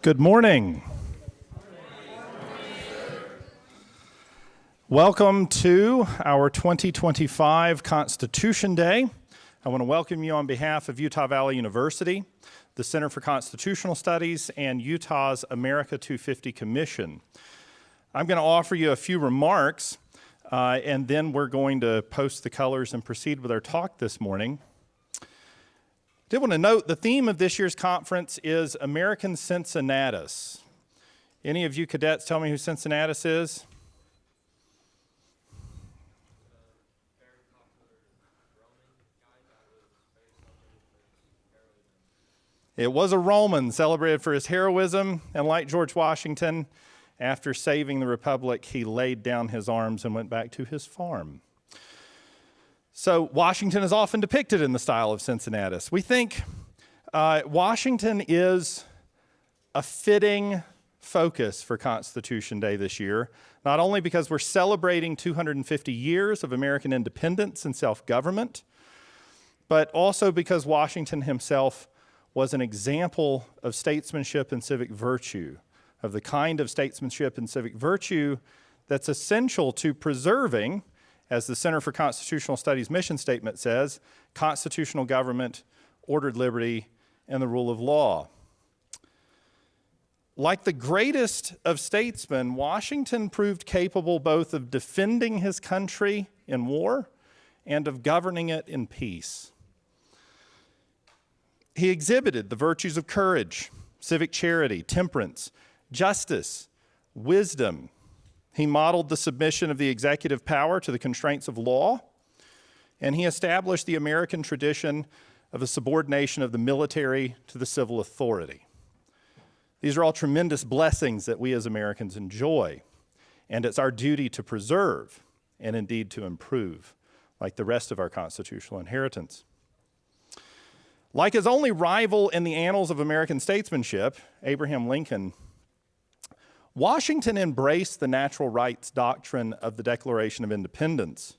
Good morning. Welcome to our 2025 Constitution Day. I want to welcome you on behalf of Utah Valley University, the Center for Constitutional Studies, and Utah's America 250 Commission. I'm going to offer you a few remarks, and then we're going to post the colors and proceed with our talk this morning. I did want to note the theme of this year's conference is American Cincinnatus. Any of you cadets tell me who Cincinnatus is? It was a Roman celebrated for his heroism, and like George Washington, after saving the Republic, he laid down his arms and went back to his farm. So Washington is often depicted in the style of Cincinnatus. We think Washington is a fitting focus for Constitution Day this year, not only because we're celebrating 250 years of American independence and self-government, but also because Washington himself was an example of statesmanship and civic virtue, of the kind of statesmanship and civic virtue that's essential to preserving, as the Center for Constitutional Studies mission statement says, constitutional government, ordered liberty, and the rule of law. Like the greatest of statesmen, Washington proved capable both of defending his country in war and of governing it in peace. He exhibited the virtues of courage, civic charity, temperance, justice, wisdom. He modeled the submission of the executive power to the constraints of law, and he established the American tradition of a subordination of the military to the civil authority. These are all tremendous blessings that we as Americans enjoy, and it's our duty to preserve and indeed to improve, like the rest of our constitutional inheritance. Like his only rival in the annals of American statesmanship, Abraham Lincoln, Washington embraced the natural rights doctrine of the Declaration of Independence,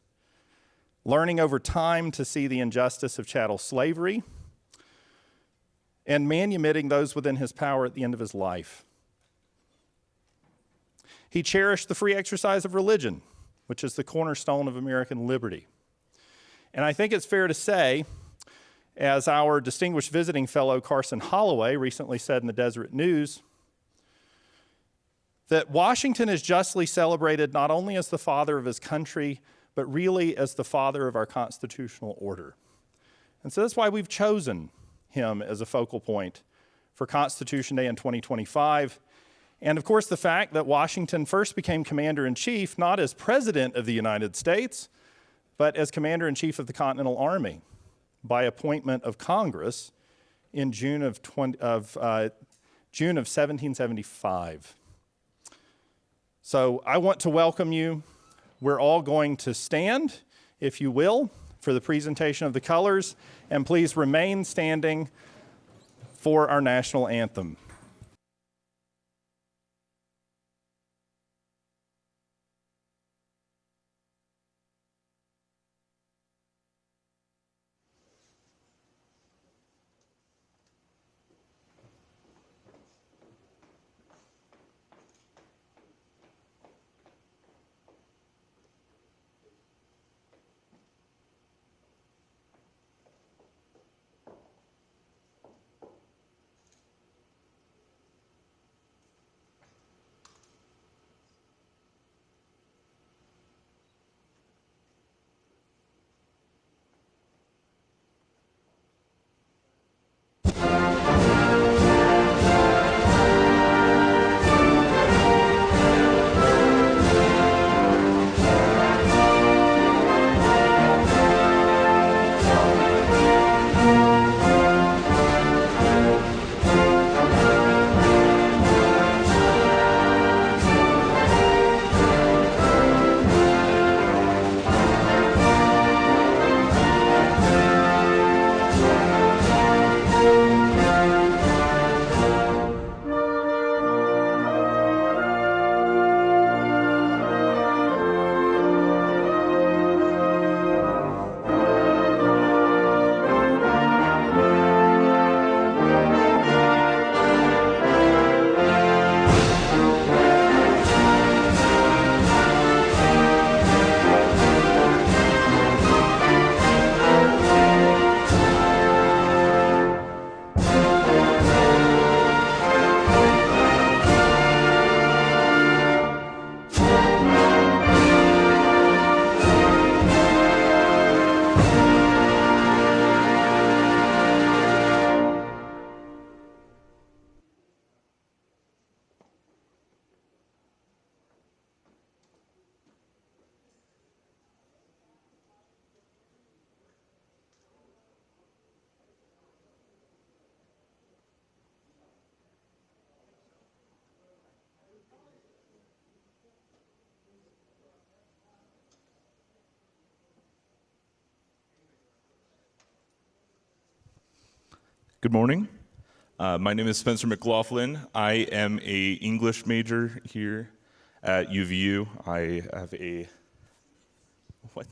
learning over time to see the injustice of chattel slavery and manumitting those within his power at the end of his life. He cherished the free exercise of religion, which is the cornerstone of American liberty. And I think it's fair to say, as our distinguished visiting fellow Carson Holloway recently said in the Deseret News, that Washington is justly celebrated not only as the father of his country, but really as the father of our constitutional order. And so that's why we've chosen him as a focal point for Constitution Day in 2025. And of course, the fact that Washington first became commander-in-chief, not as president of the United States, but as commander-in-chief of the Continental Army by appointment of Congress in June of 1775. So I want to welcome you. We're all going to stand, if you will, for the presentation of the colors, and please remain standing for our national anthem. Good morning. My name is Spencer McLaughlin. I am an English major here at UVU. I have a, what?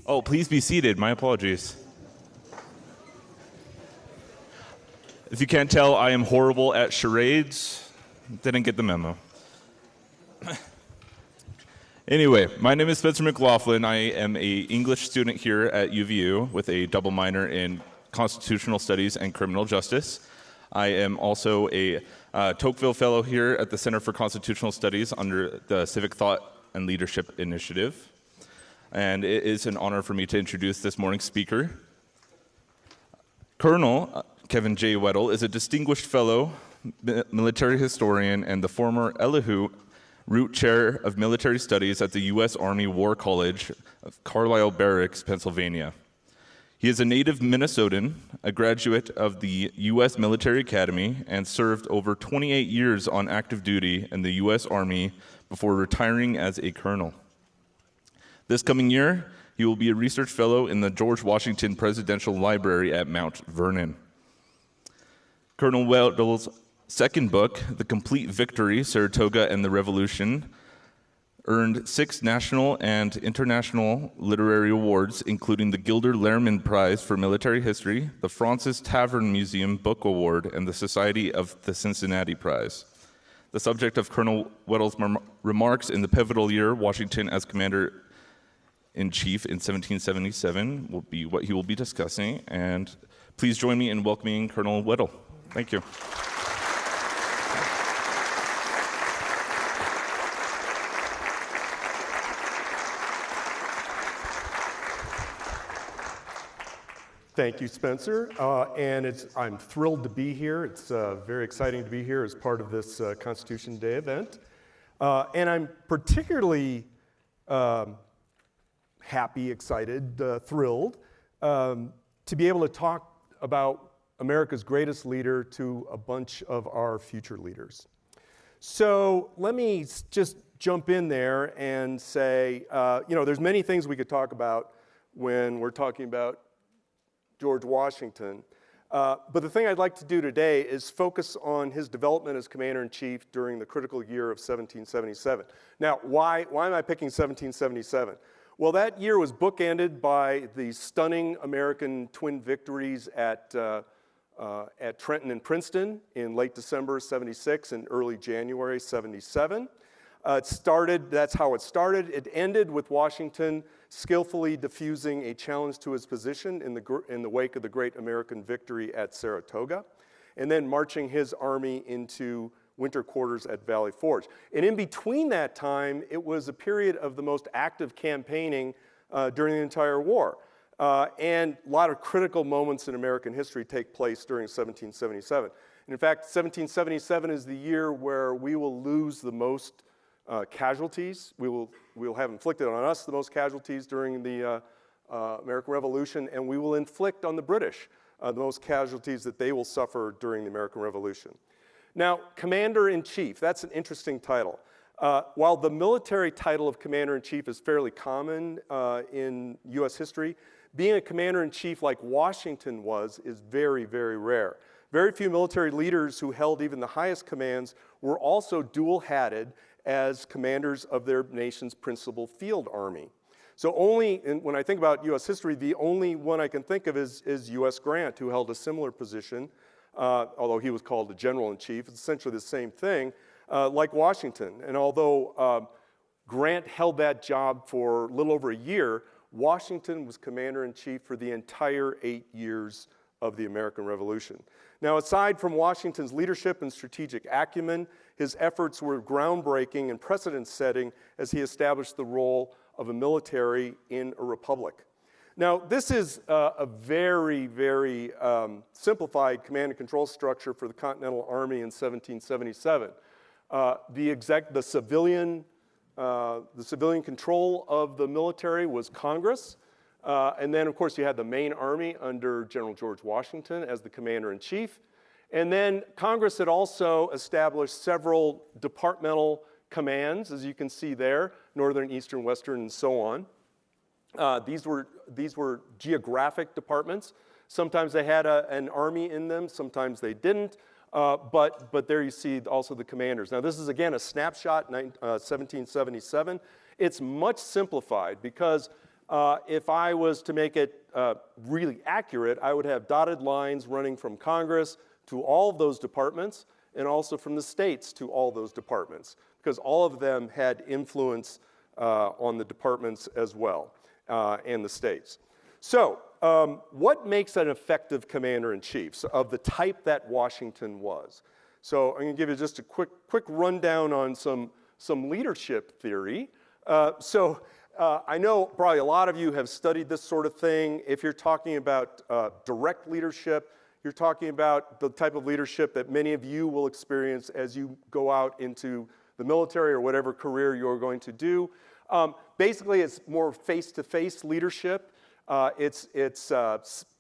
Oh, please be seated. My apologies. If you can't tell, I am horrible at charades. Didn't get the memo. Anyway, my name is Spencer McLaughlin. I am an English student here at UVU with a double minor in Constitutional Studies and Criminal Justice. I am also a Tocqueville Fellow here at the Center for Constitutional Studies under the Civic Thought and Leadership Initiative. And it is an honor for me to introduce this morning's speaker. Colonel Kevin J. Weddle is a distinguished fellow, military historian, and the former Elihu Root Chair of Military Studies at the U.S. Army War College of Carlisle Barracks, Pennsylvania. He is a native Minnesotan, a graduate of the U.S. Military Academy, and served over 28 years on active duty in the U.S. Army before retiring as a colonel. This coming year, he will be a research fellow in the George Washington Presidential Library at Mount Vernon. Colonel Weddle's second book, The Complete Victory, Saratoga and the Revolution, earned 6 national and international literary awards, including the Gilder Lehrman Prize for Military History, the Francis Tavern Museum Book Award, and the Society of the Cincinnati Prize. The subject of Colonel Weddle's remarks in the pivotal year, Washington as Commander-in-Chief in 1777, will be what he will be discussing. And please join me in welcoming Colonel Weddle. Thank you. Thank you, Spencer. I'm thrilled to be here. It's very exciting to be here as part of this Constitution Day event. And I'm particularly happy, excited, thrilled to be able to talk about America's greatest leader to a bunch of our future leaders. So let me just jump in there and say, there's many things we could talk about when we're talking about George Washington. But the thing I'd like to do today is focus on his development as Commander-in-Chief during the critical year of 1777. Now, why am I picking 1777? Well, that year was bookended by the stunning American twin victories at Trenton and Princeton in late December 76 and early January 77. That's how it started. It ended with Washington skillfully diffusing a challenge to his position in the wake of the great American victory at Saratoga, and then marching his army into winter quarters at Valley Forge. And in between that time, it was a period of the most active campaigning during the entire war. And a lot of critical moments in American history take place during 1777. And in fact, 1777 is the year where we will lose the most casualties. We will have inflicted on us the most casualties during the American Revolution, and we will inflict on the British the most casualties that they will suffer during the American Revolution. Now, Commander-in-Chief, that's an interesting title. While the military title of Commander-in-Chief is fairly common in U.S. history, being a Commander-in-Chief like Washington was is very, very rare. Very few military leaders who held even the highest commands were also dual-hatted as commanders of their nation's principal field army. So when I think about U.S. history, the only one I can think of is U.S. Grant, who held a similar position, although he was called the General-in-Chief. It's essentially the same thing, like Washington. And although Grant held that job for a little over a year, Washington was Commander-in-Chief for the entire 8 years of the American Revolution. Now, aside from Washington's leadership and strategic acumen, his efforts were groundbreaking and precedent-setting as he established the role of a military in a republic. Now, this is a very, very simplified command and control structure for the Continental Army in 1777. The civilian control of the military was Congress. And then, of course, you had the main army under General George Washington as the commander-in-chief. And then Congress had also established several departmental commands, as you can see there, northern, eastern, western, and so on. These were geographic departments. Sometimes they had an army in them, sometimes they didn't. But there you see also the commanders. Now this is again a snapshot, 1777. It's much simplified because if I was to make it really accurate, I would have dotted lines running from Congress to all of those departments and also from the states to all those departments, because all of them had influence on the departments as well, and the states. So what makes an effective commander-in-chief of the type that Washington was? So I'm going to give you just a quick rundown on some leadership theory. I know probably a lot of you have studied this sort of thing. If you're talking about direct leadership, you're talking about the type of leadership that many of you will experience as you go out into the military or whatever career you're going to do. Basically, it's more face-to-face leadership. It's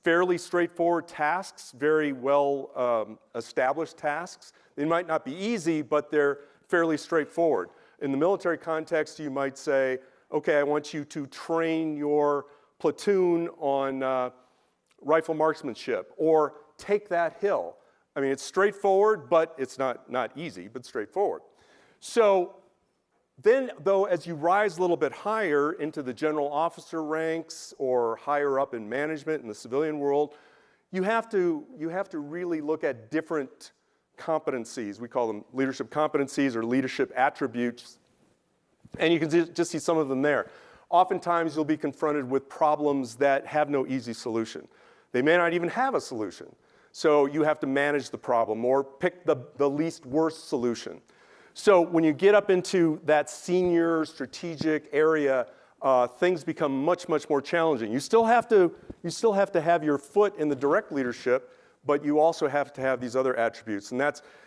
fairly straightforward tasks, very well established tasks. They might not be easy, but they're fairly straightforward. In the military context, you might say, okay, I want you to train your platoon on rifle marksmanship, or take that hill. I mean, it's straightforward, but it's not easy, but straightforward. So then, though, as you rise a little bit higher into the general officer ranks or higher up in management in the civilian world, you have to really look at different competencies. We call them leadership competencies or leadership attributes. And you can just see some of them there. Oftentimes, you'll be confronted with problems that have no easy solution. They may not even have a solution. So you have to manage the problem or pick the least worst solution. So when you get up into that senior strategic area, things become much, much more challenging. You still have to have your foot in the direct leadership, but you also have to have these other attributes. And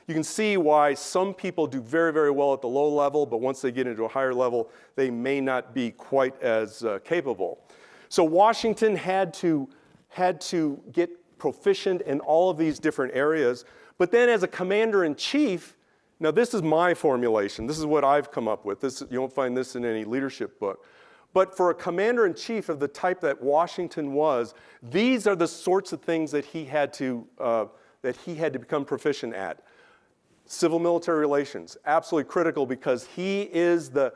you can see why some people do very, very well at the low level, but once they get into a higher level, they may not be quite as capable. So Washington had to get proficient in all of these different areas. But then as a commander-in-chief, now this is my formulation. This is what I've come up with. You won't find this in any leadership book. But for a commander-in-chief of the type that Washington was, these are the sorts of things that he had to become proficient at. Civil-military relations, absolutely critical, because he is the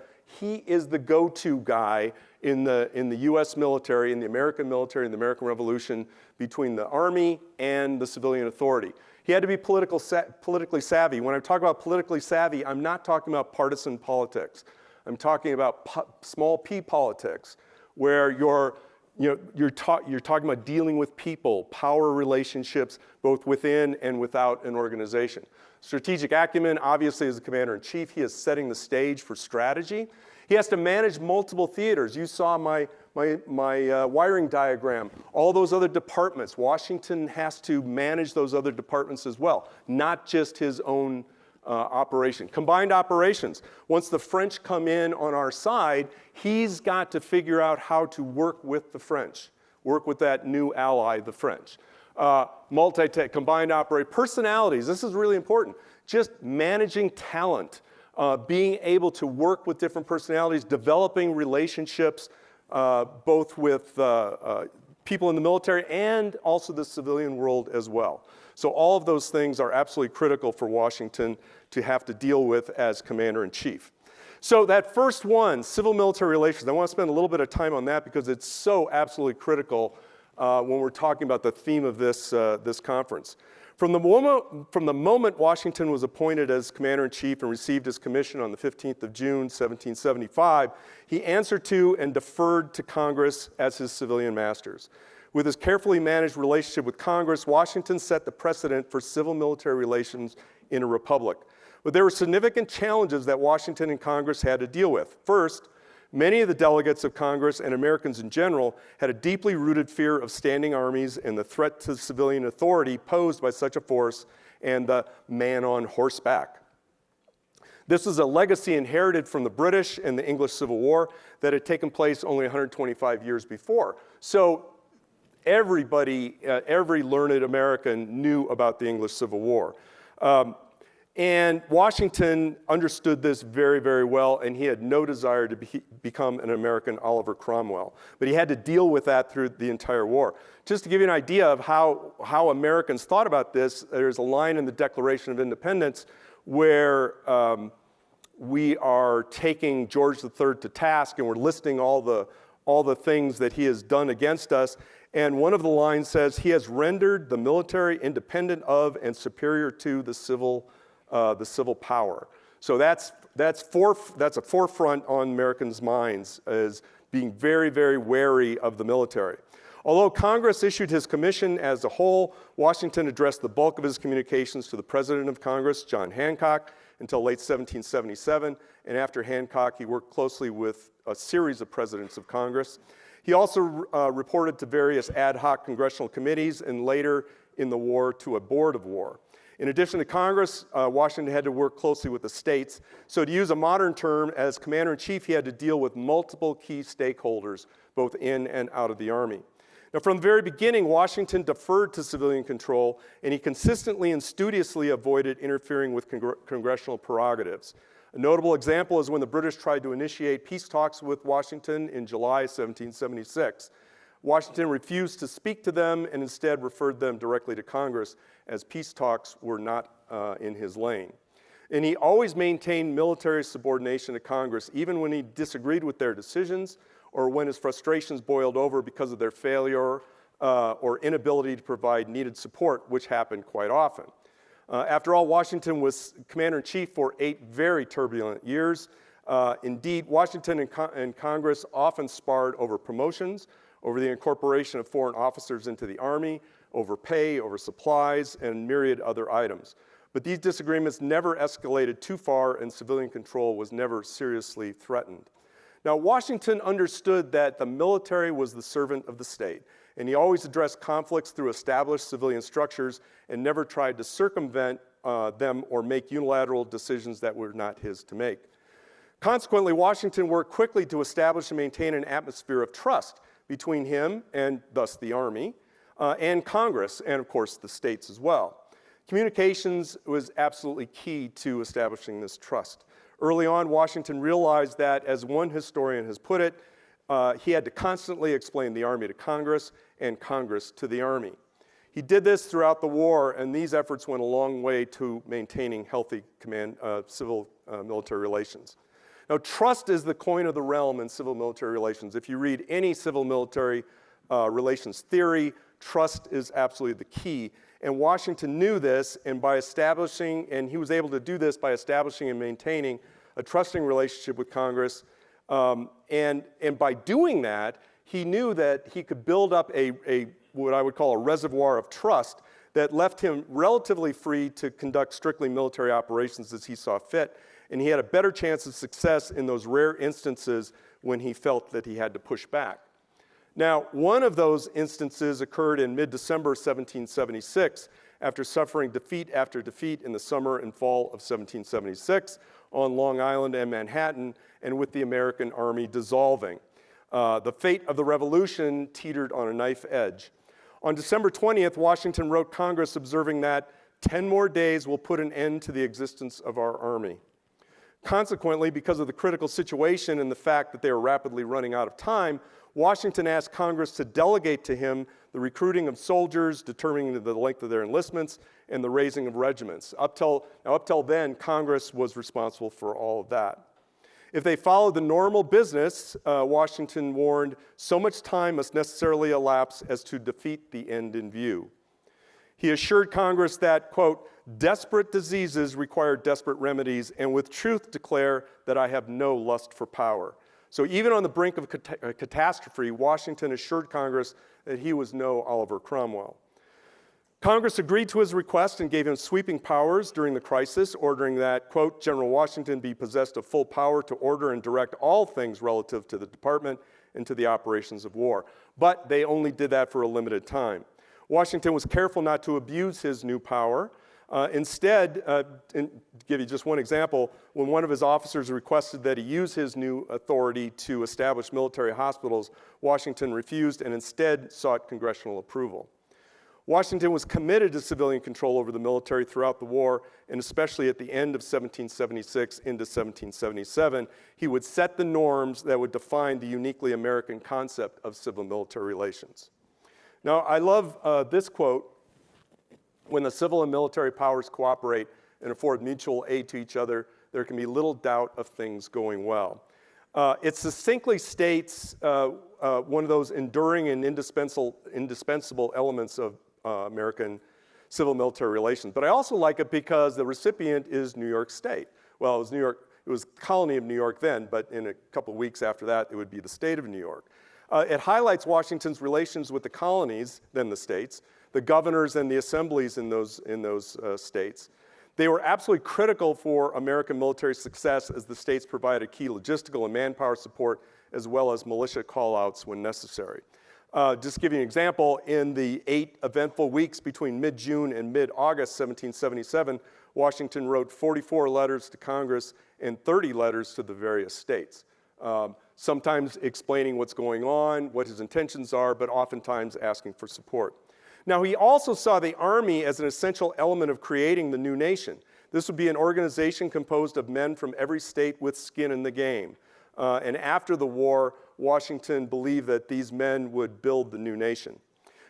go-to guy in the U.S. military, in the American military, in the American Revolution, between the Army and the civilian authority. He had to be politically savvy. When I talk about politically savvy, I'm not talking about partisan politics. I'm talking about small p politics, where you're talking about dealing with people, power relationships, both within and without an organization. Strategic acumen, obviously, as a commander-in-chief, he is setting the stage for strategy. He has to manage multiple theaters. You saw my wiring diagram. All those other departments, Washington has to manage those other departments as well, not just his own operation. Combined operations. Once the French come in on our side, he's got to figure out how to work with the French, work with that new ally, the French. Combined personalities, this is really important. Just managing talent, being able to work with different personalities, developing relationships, both with people in the military and also the civilian world as well. So all of those things are absolutely critical for Washington to have to deal with as commander-in-chief. So that first one, civil-military relations, I want to spend a little bit of time on that because it's so absolutely critical when we're talking about the theme of this conference. From the moment Washington was appointed as commander-in-chief and received his commission on the 15th of June, 1775, he answered to and deferred to Congress as his civilian masters. With his carefully managed relationship with Congress, Washington set the precedent for civil-military relations in a republic. But there were significant challenges that Washington and Congress had to deal with. First, many of the delegates of Congress and Americans in general had a deeply rooted fear of standing armies and the threat to civilian authority posed by such a force and the man on horseback. This is a legacy inherited from the British and the English Civil War that had taken place only 125 years before. So everybody, every learned American knew about the English Civil War. And Washington understood this very, very well, and he had no desire to become an American Oliver Cromwell. But he had to deal with that through the entire war. Just to give you an idea of how Americans thought about this, there's a line in the Declaration of Independence where we are taking George III to task, and we're listing all the things that he has done against us. And one of the lines says, he has rendered the military independent of and superior to the civil power. So that's a forefront on Americans' minds as being very, very wary of the military. Although Congress issued his commission as a whole, Washington addressed the bulk of his communications to the President of Congress, John Hancock, until late 1777. And after Hancock, he worked closely with a series of presidents of Congress. He also reported to various ad hoc congressional committees and later in the war to a board of war. In addition to Congress, Washington had to work closely with the states. So to use a modern term, as commander-in-chief, he had to deal with multiple key stakeholders, both in and out of the Army. Now, from the very beginning, Washington deferred to civilian control, and he consistently and studiously avoided interfering with congressional prerogatives. A notable example is when the British tried to initiate peace talks with Washington in July 1776. Washington refused to speak to them and instead referred them directly to Congress, as peace talks were not in his lane. And he always maintained military subordination to Congress, even when he disagreed with their decisions or when his frustrations boiled over because of their failure or inability to provide needed support, which happened quite often. After all, Washington was commander-in-chief for 8 very turbulent years. Indeed, Washington and Congress often sparred over promotions, over the incorporation of foreign officers into the Army, over pay, over supplies, and myriad other items. But these disagreements never escalated too far, and civilian control was never seriously threatened. Now, Washington understood that the military was the servant of the state, and he always addressed conflicts through established civilian structures and never tried to circumvent them or make unilateral decisions that were not his to make. Consequently, Washington worked quickly to establish and maintain an atmosphere of trust between him, and thus the Army, and Congress, and of course the states as well. Communications was absolutely key to establishing this trust. Early on, Washington realized that, as one historian has put it, he had to constantly explain the Army to Congress and Congress to the Army. He did this throughout the war, and these efforts went a long way to maintaining healthy civil-military relations. Now, trust is the coin of the realm in civil-military relations. If you read any civil-military relations theory, trust is absolutely the key. And Washington knew this, and he was able to do this by establishing and maintaining a trusting relationship with Congress. And by doing that, he knew that he could build up what I would call a reservoir of trust that left him relatively free to conduct strictly military operations as he saw fit. And he had a better chance of success in those rare instances when he felt that he had to push back. Now, one of those instances occurred in mid-December 1776, after suffering defeat after defeat in the summer and fall of 1776 on Long Island and Manhattan, and with the American Army dissolving. The fate of the revolution teetered on a knife edge. On December 20th, Washington wrote Congress observing that 10 more days will put an end to the existence of our Army. Consequently, because of the critical situation and the fact that they were rapidly running out of time, Washington asked Congress to delegate to him the recruiting of soldiers, determining the length of their enlistments, and the raising of regiments. Up till then, Congress was responsible for all of that. If they followed the normal business, Washington warned, so much time must necessarily elapse as to defeat the end in view. He assured Congress that, quote, desperate diseases require desperate remedies, and with truth declare that I have no lust for power. So even on the brink of a catastrophe, Washington assured Congress that he was no Oliver Cromwell. Congress agreed to his request and gave him sweeping powers during the crisis, ordering that, quote, General Washington be possessed of full power to order and direct all things relative to the department and to the operations of war. But they only did that for a limited time. Washington was careful not to abuse his new power. Instead, to give you just one example, when one of his officers requested that he use his new authority to establish military hospitals, Washington refused and instead sought congressional approval. Washington was committed to civilian control over the military throughout the war, and especially at the end of 1776 into 1777, he would set the norms that would define the uniquely American concept of civil-military relations. Now, I love this quote: "When the civil and military powers cooperate and afford mutual aid to each other, there can be little doubt of things going well." It succinctly states one of those enduring and indispensable elements of American civil-military relations. But I also like it because the recipient is New York State. Well, it was the colony of New York then, but in a couple of weeks after that, it would be the state of New York. It highlights Washington's relations with the colonies, then the states, the governors and the assemblies in those states. They were absolutely critical for American military success, as the states provided key logistical and manpower support, as well as militia call-outs when necessary. Just to give you an example, in the 8 eventful weeks between mid-June and mid-August 1777, Washington wrote 44 letters to Congress and 30 letters to the various states, sometimes explaining what's going on, what his intentions are, but oftentimes asking for support. Now, he also saw the Army as an essential element of creating the new nation. This would be an organization composed of men from every state with skin in the game. And after the war, Washington believed that these men would build the new nation.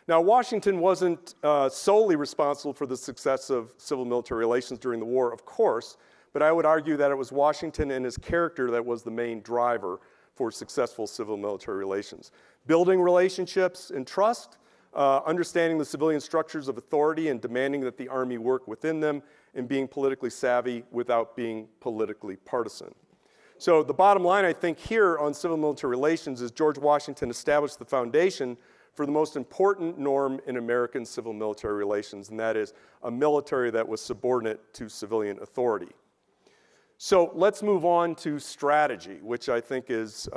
Now, Washington wasn't solely responsible for the success of civil-military relations during the war, of course, but I would argue that it was Washington and his character that was the main driver for successful civil-military relations. Building relationships and trust, understanding the civilian structures of authority and demanding that the Army work within them, and being politically savvy without being politically partisan. So the bottom line, I think, here on civil-military relations is George Washington established the foundation for the most important norm in American civil-military relations, and that is a military that was subordinate to civilian authority. So let's move on to strategy, which I think is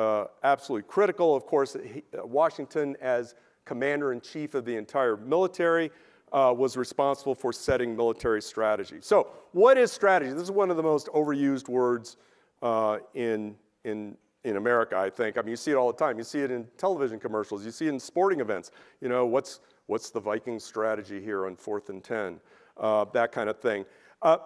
absolutely critical. Of course, Washington, as commander-in-chief of the entire military, was responsible for setting military strategy. So what is strategy? This is one of the most overused words in America, I think. I mean, you see it all the time. You see it in television commercials. You see it in sporting events. You know, what's the Vikings strategy here on 4th and 10? That kind of thing.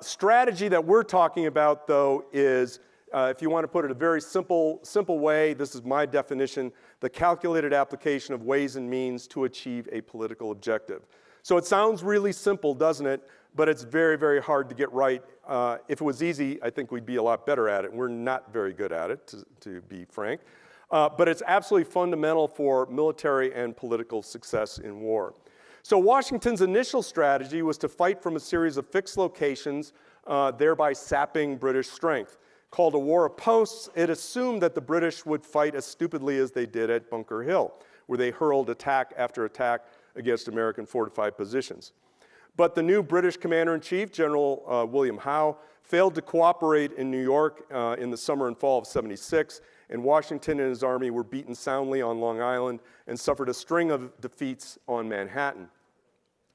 Strategy that we're talking about, though, is, if you want to put it a very simple way, this is my definition: the calculated application of ways and means to achieve a political objective. So it sounds really simple, doesn't it? But it's very, very hard to get right. If it was easy, I think we'd be a lot better at it. We're not very good at it, to be frank. But it's absolutely fundamental for military and political success in war. So Washington's initial strategy was to fight from a series of fixed locations, thereby sapping British strength. Called a war of posts, it assumed that the British would fight as stupidly as they did at Bunker Hill, where they hurled attack after attack against American fortified positions. But the new British commander-in-chief, General William Howe, failed to cooperate in New York in the summer and fall of '76, and Washington and his army were beaten soundly on Long Island and suffered a string of defeats on Manhattan.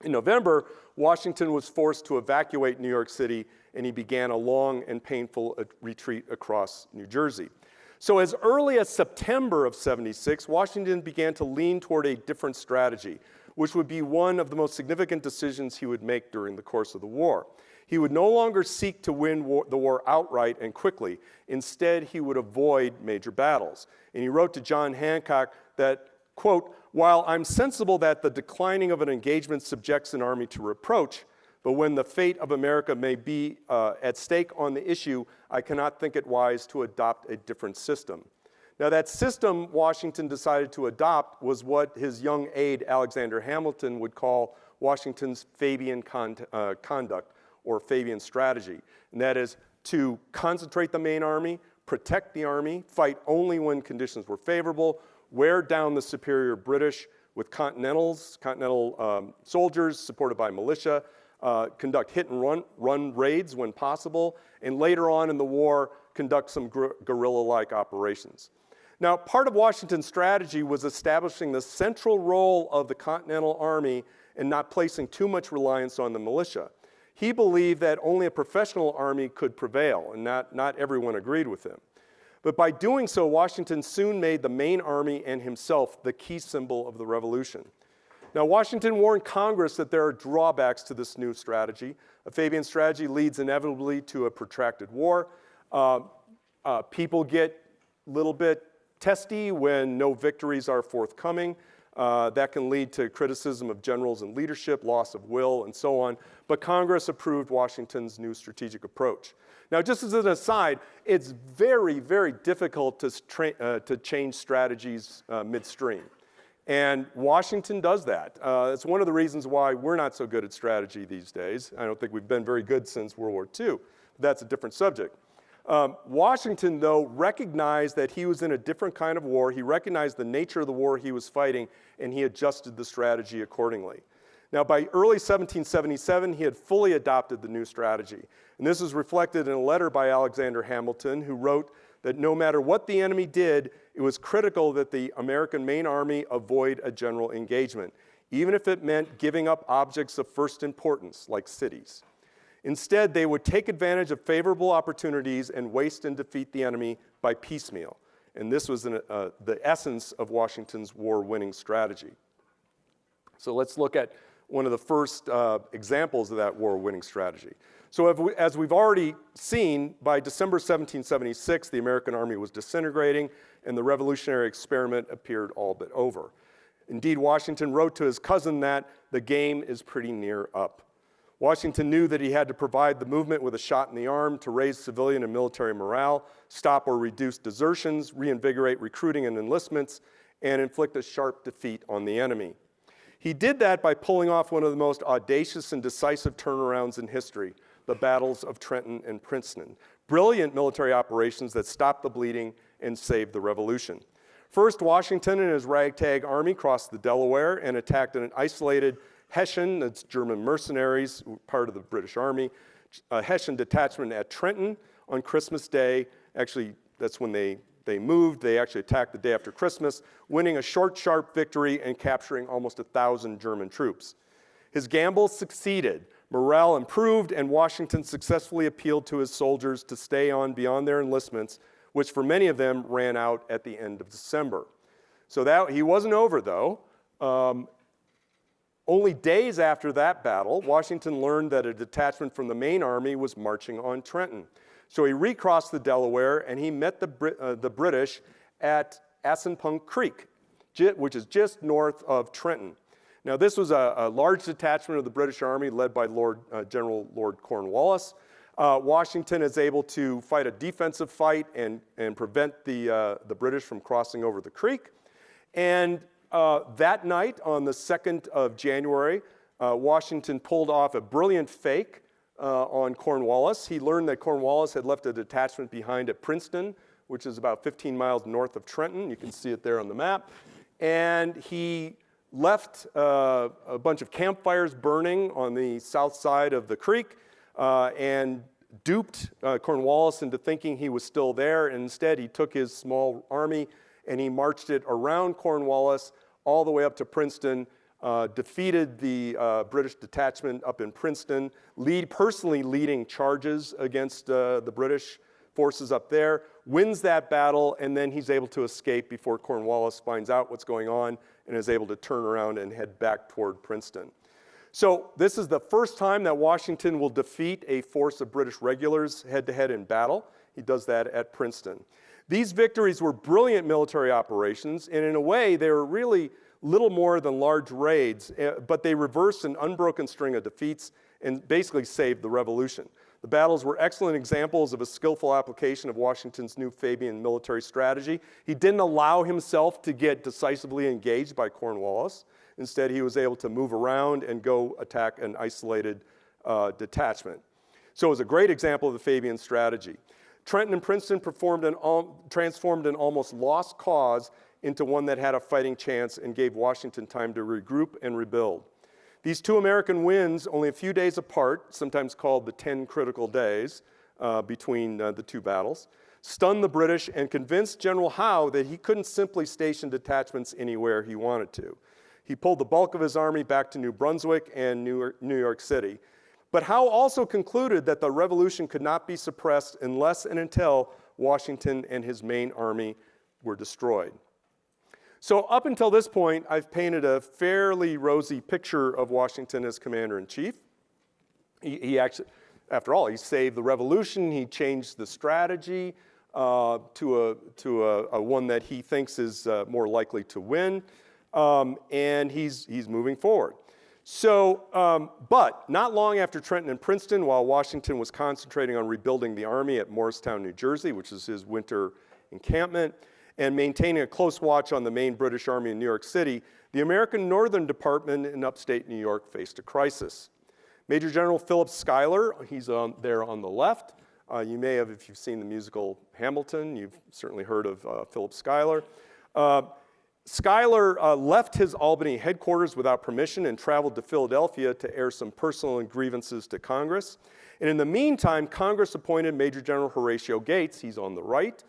In November, Washington was forced to evacuate New York City, and he began a long and painful retreat across New Jersey. So as early as September of '76, Washington began to lean toward a different strategy, which would be one of the most significant decisions he would make during the course of the war. He would no longer seek to win the war outright and quickly. Instead, he would avoid major battles. And he wrote to John Hancock that, quote, "While I'm sensible that the declining of an engagement subjects an army to reproach, but when the fate of America may be at stake on the issue, I cannot think it wise to adopt a different system." Now, that system Washington decided to adopt was what his young aide, Alexander Hamilton, would call Washington's Fabian conduct, or Fabian strategy. And that is to concentrate the main army, protect the army, fight only when conditions were favorable, wear down the superior British with continental soldiers supported by militia, conduct hit-and-run raids when possible, and later on in the war, conduct some guerrilla-like operations. Now, part of Washington's strategy was establishing the central role of the Continental Army and not placing too much reliance on the militia. He believed that only a professional army could prevail, and not everyone agreed with him. But by doing so, Washington soon made the main army and himself the key symbol of the revolution. Now, Washington warned Congress that there are drawbacks to this new strategy. A Fabian strategy leads inevitably to a protracted war. People get a little bit testy when no victories are forthcoming. That can lead to criticism of generals and leadership, loss of will, and so on. But Congress approved Washington's new strategic approach. Now, just as an aside, it's very, very difficult to change strategies midstream. And Washington does that. It's one of the reasons why we're not so good at strategy these days. I don't think we've been very good since World War II. That's a different subject. Washington, though, recognized that he was in a different kind of war. He recognized the nature of the war he was fighting, and he adjusted the strategy accordingly. Now, by early 1777, he had fully adopted the new strategy. And this is reflected in a letter by Alexander Hamilton, who wrote that no matter what the enemy did, it was critical that the American main army avoid a general engagement, even if it meant giving up objects of first importance, like cities. Instead, they would take advantage of favorable opportunities and waste and defeat the enemy by piecemeal. And this was the essence of Washington's war-winning strategy. So let's look at one of the first examples of that war-winning strategy. So as we've already seen, by December 1776, the American army was disintegrating, and the revolutionary experiment appeared all but over. Indeed, Washington wrote to his cousin that the game is pretty near up. Washington knew that he had to provide the movement with a shot in the arm to raise civilian and military morale, stop or reduce desertions, reinvigorate recruiting and enlistments, and inflict a sharp defeat on the enemy. He did that by pulling off one of the most audacious and decisive turnarounds in history, the battles of Trenton and Princeton. Brilliant military operations that stopped the bleeding and saved the revolution. First, Washington and his ragtag army crossed the Delaware and attacked an isolated Hessian, that's German mercenaries, part of the British Army, a Hessian detachment at Trenton on Christmas Day. Actually, that's when they moved. They actually attacked the day after Christmas, winning a short, sharp victory and capturing almost 1,000 German troops. His gambles succeeded. Morale improved, and Washington successfully appealed to his soldiers to stay on beyond their enlistments, which for many of them ran out at the end of December. So that he wasn't over, though. Only days after that battle, Washington learned that a detachment from the main army was marching on Trenton. So he recrossed the Delaware, and he met the British at Assunpink Creek, which is just north of Trenton. Now, this was a large detachment of the British Army led by General Lord Cornwallis. Washington is able to fight a defensive fight and prevent the British from crossing over the creek. And that night, on the 2nd of January, Washington pulled off a brilliant fake on Cornwallis. He learned that Cornwallis had left a detachment behind at Princeton, which is about 15 miles north of Trenton. You can see it there on the map. And he left a bunch of campfires burning on the south side of the creek and duped Cornwallis into thinking he was still there. And instead, he took his small army and he marched it around Cornwallis all the way up to Princeton, defeated the British detachment up in Princeton, personally leading charges against the British forces up there, wins that battle, and then he's able to escape before Cornwallis finds out what's going on and is able to turn around and head back toward Princeton. So this is the first time that Washington will defeat a force of British regulars head-to-head in battle. He does that at Princeton. These victories were brilliant military operations, and in a way, they were really little more than large raids, but they reversed an unbroken string of defeats and basically saved the revolution. The battles were excellent examples of a skillful application of Washington's new Fabian military strategy. He didn't allow himself to get decisively engaged by Cornwallis. Instead, he was able to move around and go attack an isolated detachment. So it was a great example of the Fabian strategy. Trenton and Princeton transformed an almost lost cause into one that had a fighting chance and gave Washington time to regroup and rebuild. These two American wins, only a few days apart, sometimes called the 10 critical days between the two battles, stunned the British and convinced General Howe that he couldn't simply station detachments anywhere he wanted to. He pulled the bulk of his army back to New Brunswick and New York City. But Howe also concluded that the revolution could not be suppressed unless and until Washington and his main army were destroyed. So up until this point, I've painted a fairly rosy picture of Washington as commander-in-chief. He actually, after all, he saved the revolution. He changed the strategy to a one that he thinks is more likely to win, and he's moving forward. So, but not long after Trenton and Princeton, while Washington was concentrating on rebuilding the army at Morristown, New Jersey, which is his winter encampment, and maintaining a close watch on the main British Army in New York City, the American Northern Department in upstate New York faced a crisis. Major General Philip Schuyler, he's there on the left. You may have, if you've seen the musical Hamilton, you've certainly heard of Philip Schuyler. Schuyler left his Albany headquarters without permission and traveled to Philadelphia to air some personal grievances to Congress. And in the meantime, Congress appointed Major General Horatio Gates, he's on the right,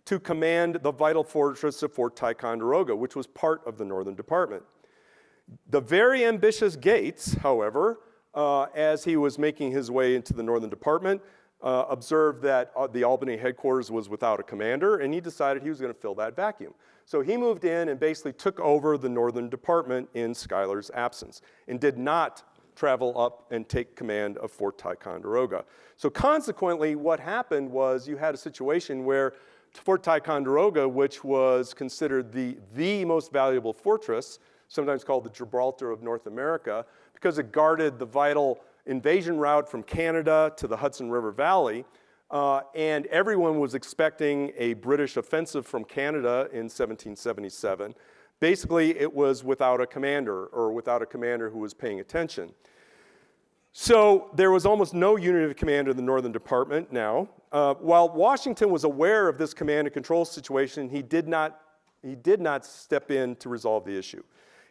to command the vital fortress of Fort Ticonderoga, which was part of the Northern Department. The very ambitious Gates, however, as he was making his way into the Northern Department, observed that the Albany headquarters was without a commander, and he decided he was going to fill that vacuum. So he moved in and basically took over the Northern Department in Schuyler's absence and did not travel up and take command of Fort Ticonderoga. So consequently, what happened was you had a situation where Fort Ticonderoga, which was considered the most valuable fortress, sometimes called the Gibraltar of North America, because it guarded the vital invasion route from Canada to the Hudson River Valley, and everyone was expecting a British offensive from Canada in 1777. Basically, it was without a commander, or without a commander who was paying attention. So there was almost no unity of command in the Northern Department now. While Washington was aware of this command and control situation, he did not step in to resolve the issue.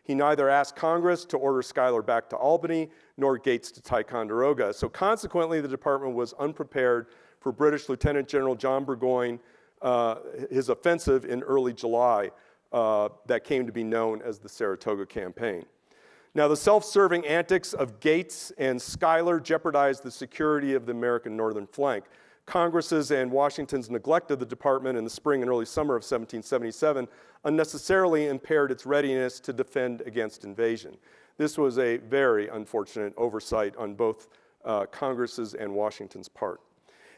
He neither asked Congress to order Schuyler back to Albany, nor Gates to Ticonderoga. So consequently, the department was unprepared for British Lieutenant General John Burgoyne, his offensive in early July that came to be known as the Saratoga Campaign. Now, the self-serving antics of Gates and Schuyler jeopardized the security of the American northern flank. Congress's and Washington's neglect of the department in the spring and early summer of 1777 unnecessarily impaired its readiness to defend against invasion. This was a very unfortunate oversight on both Congress's and Washington's part.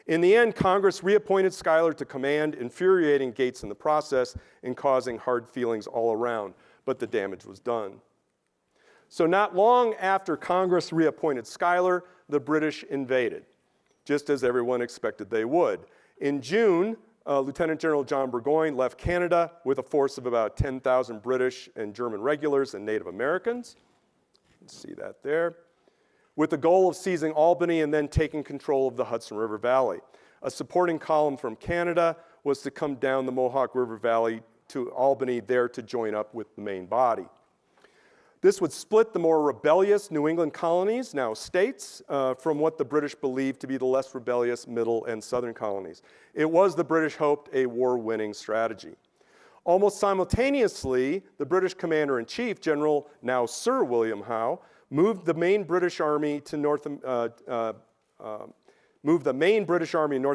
In the end, Congress reappointed Schuyler to command, infuriating Gates in the process and causing hard feelings all around, but the damage was done. So not long after Congress reappointed Schuyler, the British invaded, just as everyone expected they would. In June, Lieutenant General John Burgoyne left Canada with a force of about 10,000 British and German regulars and Native Americans. You can see that there. With the goal of seizing Albany and then taking control of the Hudson River Valley. A supporting column from Canada was to come down the Mohawk River Valley to Albany there to join up with the main body. This would split the more rebellious New England colonies, now states, from what the British believed to be the less rebellious middle and southern colonies. It was, the British hoped, a war-winning strategy. Almost simultaneously, the British commander-in-chief, General, now Sir William Howe, moved the main British Army to North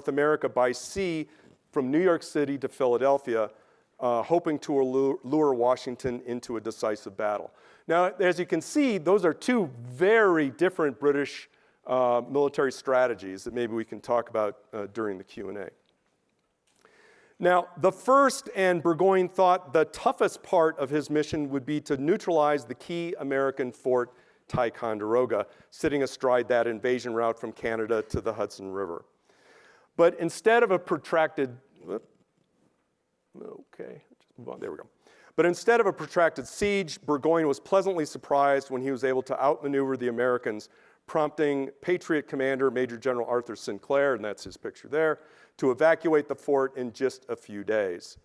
America by sea from New York City to Philadelphia, hoping to lure Washington into a decisive battle. Now, as you can see, those are two very different British military strategies that maybe we can talk about during the Q&A. Now, the first, and Burgoyne thought the toughest part of his mission would be to neutralize the key American fort Ticonderoga, sitting astride that invasion route from Canada to the Hudson River. But instead of a protracted, there we go. But instead of a protracted siege, Burgoyne was pleasantly surprised when he was able to outmaneuver the Americans, prompting Patriot Commander Major General Arthur Sinclair, and that's his picture there, to evacuate the fort in just a few days.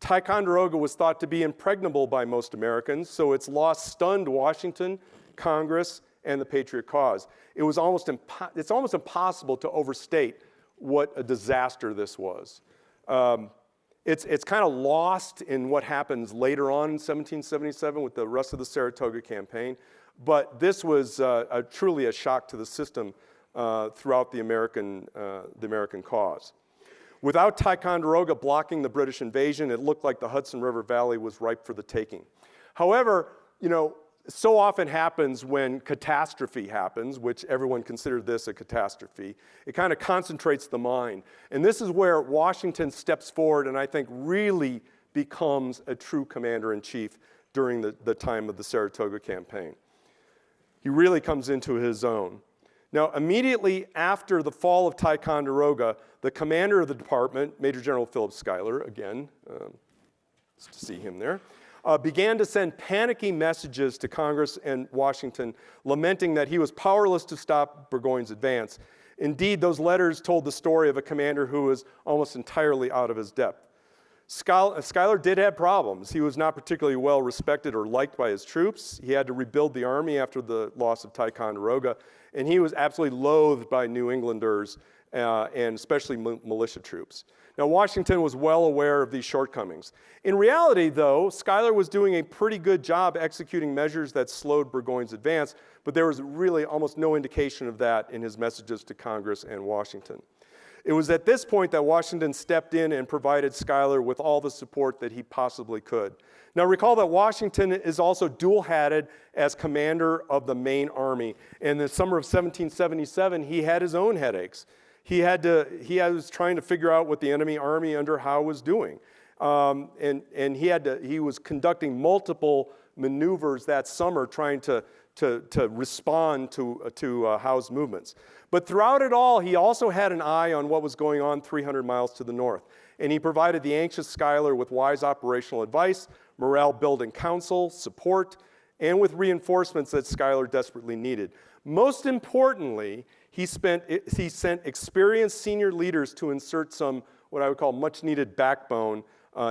Ticonderoga was thought to be impregnable by most Americans, so its loss stunned Washington, Congress, and the Patriot cause. It's almost impossible to overstate what a disaster this was. It's kind of lost in what happens later on in 1777 with the rest of the Saratoga campaign, but this was truly a shock to the system throughout the American cause. Without Ticonderoga blocking the British invasion, it looked like the Hudson River Valley was ripe for the taking. However, so often happens when catastrophe happens, which everyone considered this a catastrophe, it kind of concentrates the mind. And this is where Washington steps forward and I think really becomes a true commander-in-chief during the time of the Saratoga campaign. He really comes into his own. Now, immediately after the fall of Ticonderoga, the commander of the department, Major General Philip Schuyler, again, to see him there, began to send panicky messages to Congress and Washington, lamenting that he was powerless to stop Burgoyne's advance. Indeed, those letters told the story of a commander who was almost entirely out of his depth. Schuyler did have problems. He was not particularly well respected or liked by his troops. He had to rebuild the army after the loss of Ticonderoga, and he was absolutely loathed by New Englanders and especially militia troops. Now, Washington was well aware of these shortcomings. In reality, though, Schuyler was doing a pretty good job executing measures that slowed Burgoyne's advance, but there was really almost no indication of that in his messages to Congress and Washington. It was at this point that Washington stepped in and provided Schuyler with all the support that he possibly could. Now, recall that Washington is also dual-hatted as commander of the main army. In the summer of 1777, he had his own headaches. He was trying to figure out what the enemy army under Howe was doing. And he was conducting multiple maneuvers that summer trying to respond to Howe's movements. But throughout it all, he also had an eye on what was going on 300 miles to the north. And he provided the anxious Schuyler with wise operational advice, morale-building counsel, support, and with reinforcements that Schuyler desperately needed. Most importantly, he sent experienced senior leaders to insert some, what I would call much-needed backbone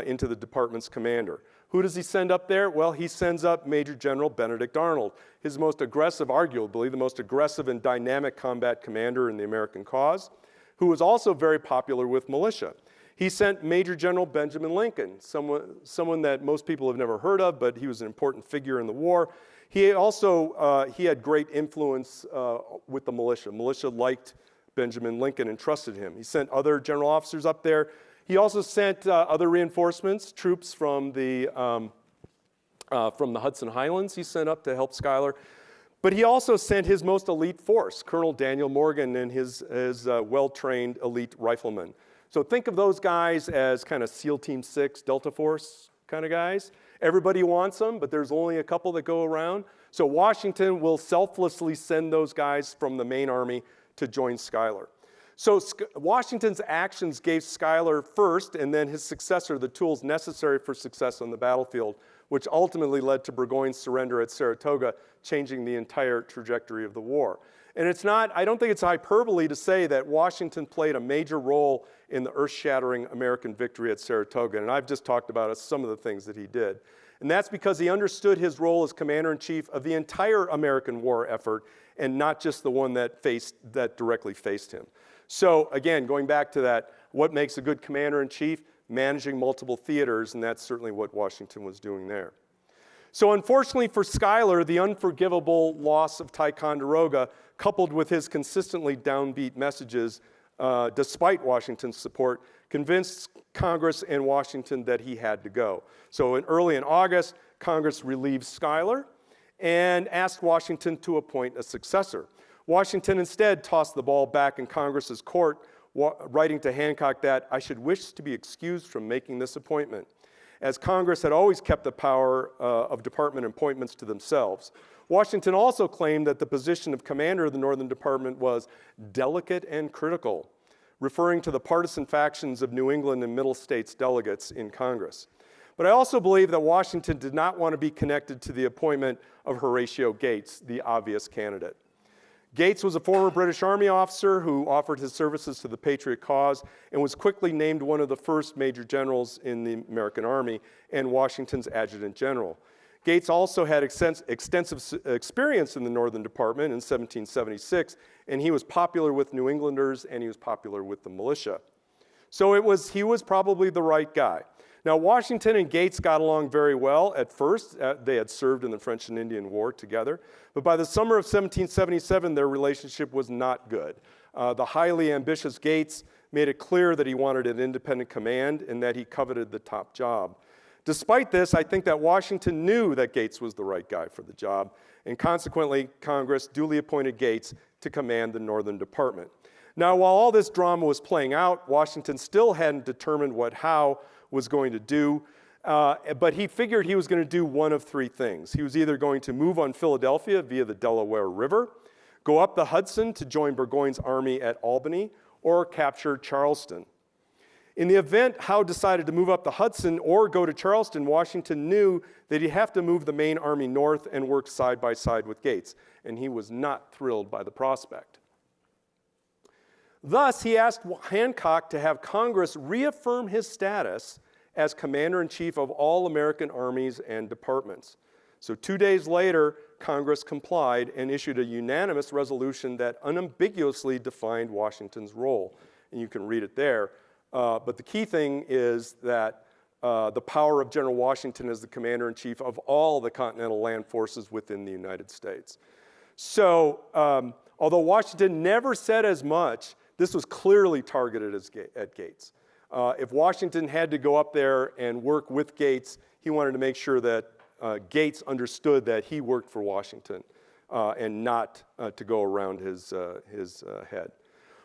into the department's commander. Who does he send up there? Well, he sends up Major General Benedict Arnold, his most aggressive, arguably the most aggressive and dynamic combat commander in the American cause, who was also very popular with militia. He sent Major General Benjamin Lincoln, someone that most people have never heard of, but he was an important figure in the war. He had great influence with the militia. Militia liked Benjamin Lincoln and trusted him. He sent other general officers up there. He also sent other reinforcements, troops from the Hudson Highlands he sent up to help Schuyler. But he also sent his most elite force, Colonel Daniel Morgan and his well-trained elite riflemen. So think of those guys as kind of SEAL Team 6, Delta Force kind of guys. Everybody wants them, but there's only a couple that go around. So Washington will selflessly send those guys from the main army to join Schuyler. So Washington's actions gave Schuyler first and then his successor the tools necessary for success on the battlefield, which ultimately led to Burgoyne's surrender at Saratoga, changing the entire trajectory of the war. And I don't think it's hyperbole to say that Washington played a major role in the earth-shattering American victory at Saratoga, and I've just talked about some of the things that he did. And that's because he understood his role as commander-in-chief of the entire American war effort and not just the one that directly faced him. So again, going back to that, what makes a good commander-in-chief? Managing multiple theaters, and that's certainly what Washington was doing there. So unfortunately for Schuyler, the unforgivable loss of Ticonderoga, coupled with his consistently downbeat messages, despite Washington's support, convinced Congress and Washington that he had to go. So early in August, Congress relieved Schuyler and asked Washington to appoint a successor. Washington instead tossed the ball back in Congress's court, writing to Hancock that, "I should wish to be excused from making this appointment," as Congress had always kept the power of department appointments to themselves. Washington also claimed that the position of commander of the Northern Department was delicate and critical, referring to the partisan factions of New England and Middle States delegates in Congress. But I also believe that Washington did not want to be connected to the appointment of Horatio Gates, the obvious candidate. Gates was a former British Army officer who offered his services to the Patriot cause and was quickly named one of the first major generals in the American Army and Washington's adjutant general. Gates also had extensive experience in the Northern Department in 1776, and he was popular with New Englanders and he was popular with the militia. So he was probably the right guy. Now, Washington and Gates got along very well at first. They had served in the French and Indian War together. But by the summer of 1777, their relationship was not good. The highly ambitious Gates made it clear that he wanted an independent command and that he coveted the top job. Despite this, I think that Washington knew that Gates was the right guy for the job, and consequently, Congress duly appointed Gates to command the Northern Department. Now, while all this drama was playing out, Washington still hadn't determined what Howe was going to do, but he figured he was going to do one of three things. He was either going to move on Philadelphia via the Delaware River, go up the Hudson to join Burgoyne's army at Albany, or capture Charleston. In the event Howe decided to move up the Hudson or go to Charleston, Washington knew that he'd have to move the main army north and work side by side with Gates, and he was not thrilled by the prospect. Thus, he asked Hancock to have Congress reaffirm his status as commander-in-chief of all American armies and departments. So 2 days later, Congress complied and issued a unanimous resolution that unambiguously defined Washington's role. And you can read it there. But the key thing is that the power of General Washington as the commander-in-chief of all the continental land forces within the United States. So although Washington never said as much, this was clearly targeted at Gates. If Washington had to go up there and work with Gates, he wanted to make sure that Gates understood that he worked for Washington and not to go around his head.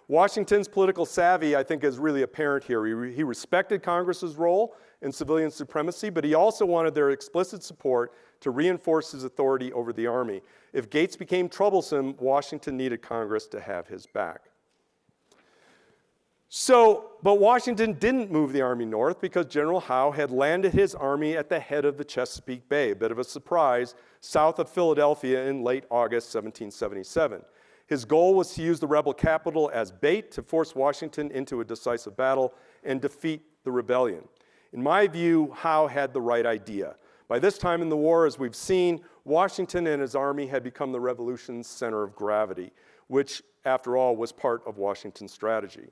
Washington's political savvy, I think, is really apparent here. He respected Congress's role in civilian supremacy, but he also wanted their explicit support to reinforce his authority over the army. If Gates became troublesome, Washington needed Congress to have his back. But Washington didn't move the army north because General Howe had landed his army at the head of the Chesapeake Bay, a bit of a surprise, south of Philadelphia in late August 1777. His goal was to use the rebel capital as bait to force Washington into a decisive battle and defeat the rebellion. In my view, Howe had the right idea. By this time in the war, as we've seen, Washington and his army had become the revolution's center of gravity, which, after all, was part of Washington's strategy.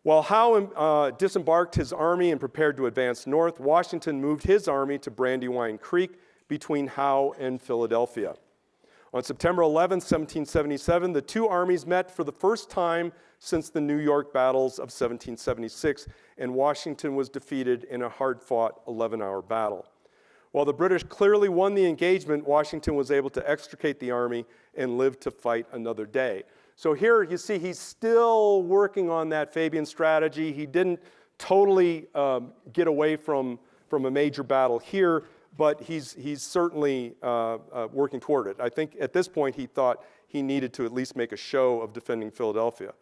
While Howe disembarked his army and prepared to advance north, Washington moved his army to Brandywine Creek between Howe and Philadelphia. On September 11, 1777, the two armies met for the first time since the New York battles of 1776, and Washington was defeated in a hard-fought 11-hour battle. While the British clearly won the engagement, Washington was able to extricate the army and live to fight another day. So here you see he's still working on that Fabian strategy. He didn't totally get away from a major battle here, but he's certainly working toward it. I think at this point he thought he needed to at least make a show of defending Philadelphia.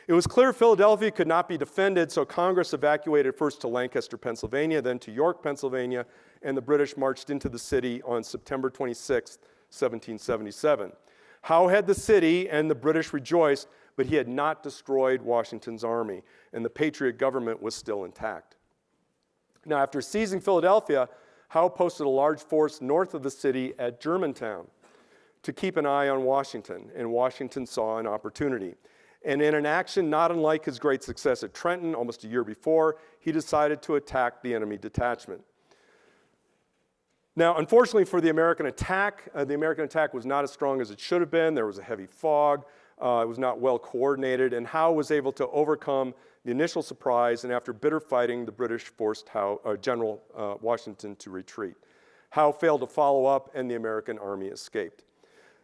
It was clear Philadelphia could not be defended, so Congress evacuated first to Lancaster, Pennsylvania, then to York, Pennsylvania, and the British marched into the city on September 26, 1777. Howe had the city, and the British rejoiced, but he had not destroyed Washington's army, and the Patriot government was still intact. Now, after seizing Philadelphia, Howe posted a large force north of the city at Germantown to keep an eye on Washington, and Washington saw an opportunity. And in an action not unlike his great success at Trenton almost a year before, he decided to attack the enemy detachment. Now, unfortunately for the American attack was not as strong as it should have been. There was a heavy fog. It was not well coordinated, and Howe was able to overcome the initial surprise, and after bitter fighting, the British forced General Washington to retreat. Howe failed to follow up, and the American army escaped.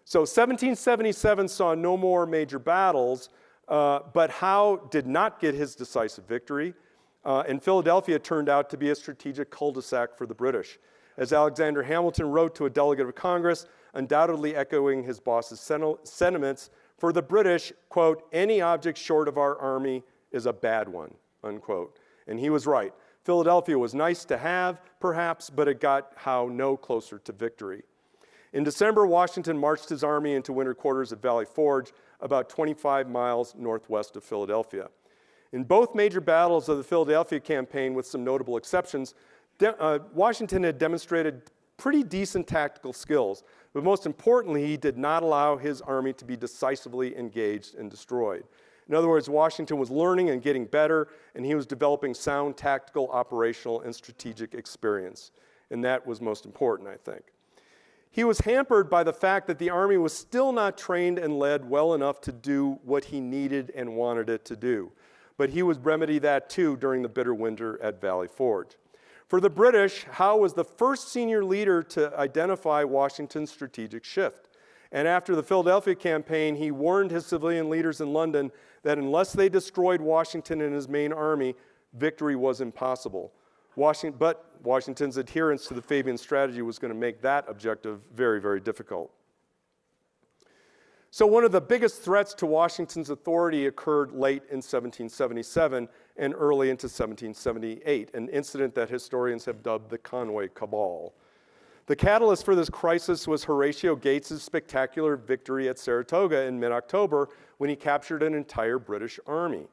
So 1777 saw no more major battles, but Howe did not get his decisive victory, and Philadelphia turned out to be a strategic cul-de-sac for the British. As Alexander Hamilton wrote to a delegate of Congress, undoubtedly echoing his boss's sentiments, for the British, quote, any object short of our army is a bad one, unquote. And he was right. Philadelphia was nice to have, perhaps, but it got Howe no closer to victory. In December, Washington marched his army into winter quarters at Valley Forge, about 25 miles northwest of Philadelphia. In both major battles of the Philadelphia campaign, with some notable exceptions, Washington had demonstrated pretty decent tactical skills, but most importantly, he did not allow his army to be decisively engaged and destroyed. In other words, Washington was learning and getting better, and he was developing sound tactical, operational, and strategic experience. And that was most important, I think. He was hampered by the fact that the Army was still not trained and led well enough to do what he needed and wanted it to do. But he would remedy that too during the bitter winter at Valley Forge. For the British, Howe was the first senior leader to identify Washington's strategic shift. And after the Philadelphia campaign, he warned his civilian leaders in London that unless they destroyed Washington and his main army, victory was impossible. But Washington's adherence to the Fabian strategy was going to make that objective very, very difficult. So one of the biggest threats to Washington's authority occurred late in 1777 and early into 1778, an incident that historians have dubbed the Conway Cabal. The catalyst for this crisis was Horatio Gates's spectacular victory at Saratoga in mid-October when he captured an entire British army.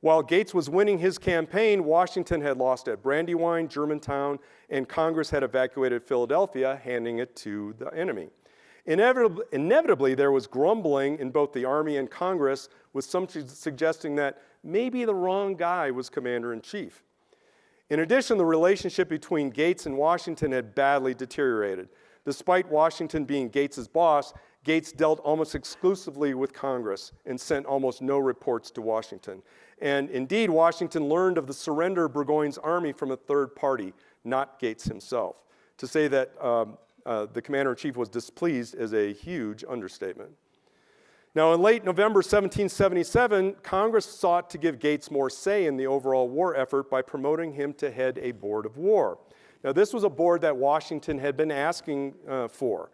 While Gates was winning his campaign, Washington had lost at Brandywine, Germantown, and Congress had evacuated Philadelphia, handing it to the enemy. Inevitably, there was grumbling in both the Army and Congress, with some suggesting that maybe the wrong guy was commander-in-chief. In addition, the relationship between Gates and Washington had badly deteriorated. Despite Washington being Gates's boss, Gates dealt almost exclusively with Congress and sent almost no reports to Washington. And indeed, Washington learned of the surrender of Burgoyne's army from a third party, not Gates himself. To say that the commander-in-chief was displeased is a huge understatement. Now, in late November 1777, Congress sought to give Gates more say in the overall war effort by promoting him to head a board of war. Now, this was a board that Washington had been asking for,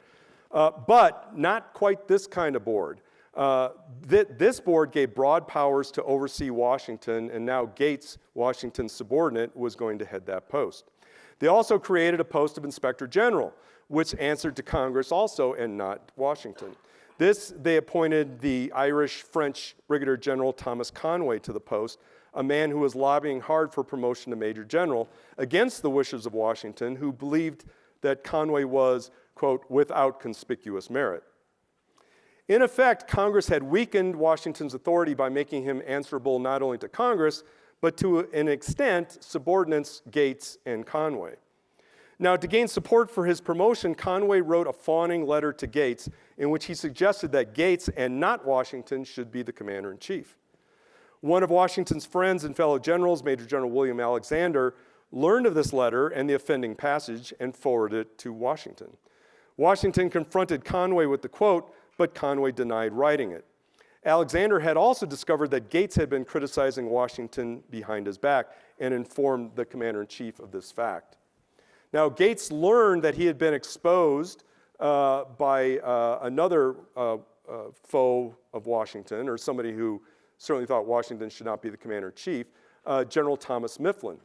but not quite this kind of board. This board gave broad powers to oversee Washington, and now Gates, Washington's subordinate, was going to head that post. They also created a post of Inspector General, which answered to Congress also and not Washington. They appointed the Irish-French Brigadier General Thomas Conway to the post, a man who was lobbying hard for promotion to Major General against the wishes of Washington, who believed that Conway was, quote, without conspicuous merit. In effect, Congress had weakened Washington's authority by making him answerable not only to Congress, but to an extent, subordinates Gates and Conway. Now, to gain support for his promotion, Conway wrote a fawning letter to Gates in which he suggested that Gates and not Washington should be the commander-in-chief. One of Washington's friends and fellow generals, Major General William Alexander, learned of this letter and the offending passage and forwarded it to Washington. Washington confronted Conway with the quote, but Conway denied writing it. Alexander had also discovered that Gates had been criticizing Washington behind his back and informed the commander-in-chief of this fact. Now, Gates learned that he had been exposed by another foe of Washington, or somebody who certainly thought Washington should not be the commander-in-chief, General Thomas Mifflin,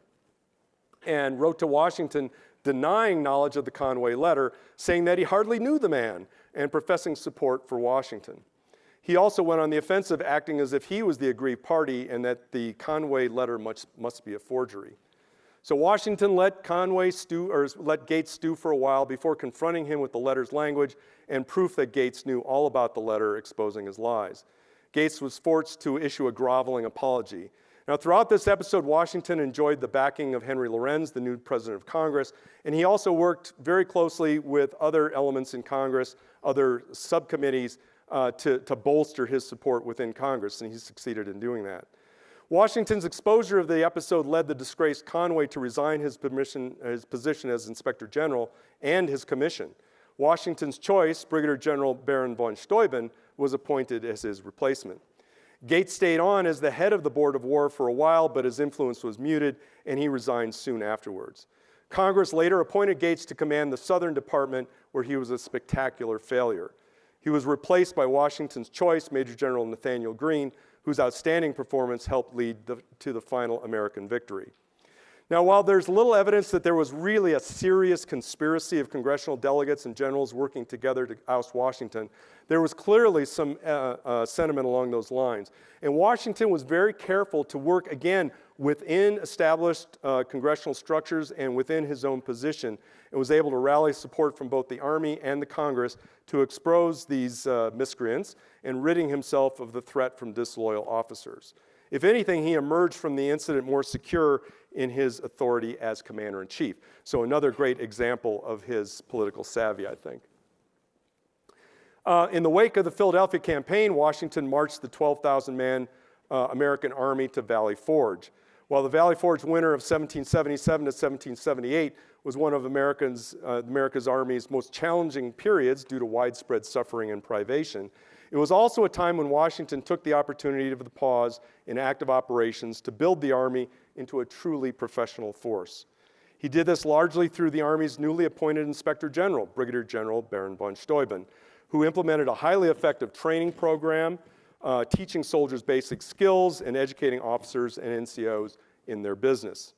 and wrote to Washington denying knowledge of the Conway letter, saying that he hardly knew the man, and professing support for Washington. He also went on the offensive, acting as if he was the aggrieved party and that the Conway letter must be a forgery. So Washington let Gates stew for a while before confronting him with the letter's language and proof that Gates knew all about the letter, exposing his lies. Gates was forced to issue a groveling apology. Now, throughout this episode, Washington enjoyed the backing of Henry Lorenz, the new president of Congress, and he also worked very closely with other elements in Congress, other subcommittees, to bolster his support within Congress, and he succeeded in doing that. Washington's exposure of the episode led the disgraced Conway to resign his position as Inspector General and his commission. Washington's choice, Brigadier General Baron von Steuben, was appointed as his replacement. Gates stayed on as the head of the Board of War for a while, but his influence was muted, and he resigned soon afterwards. Congress later appointed Gates to command the Southern Department, where he was a spectacular failure. He was replaced by Washington's choice, Major General Nathaniel Greene, whose outstanding performance helped lead to the final American victory. Now, while there's little evidence that there was really a serious conspiracy of congressional delegates and generals working together to oust Washington, there was clearly some sentiment along those lines. And Washington was very careful to work, again, within established congressional structures and within his own position, and was able to rally support from both the Army and the Congress to expose these miscreants and ridding himself of the threat from disloyal officers. If anything, he emerged from the incident more secure in his authority as commander-in-chief. So another great example of his political savvy, I think. In the wake of the Philadelphia campaign, Washington marched the 12,000-man American Army to Valley Forge. While the Valley Forge winter of 1777 to 1778 was one of America's Army's most challenging periods due to widespread suffering and privation, it was also a time when Washington took the opportunity of the pause in active operations to build the Army into a truly professional force. He did this largely through the Army's newly appointed Inspector General, Brigadier General Baron von Steuben, who implemented a highly effective training program, teaching soldiers basic skills and educating officers and NCOs in their business.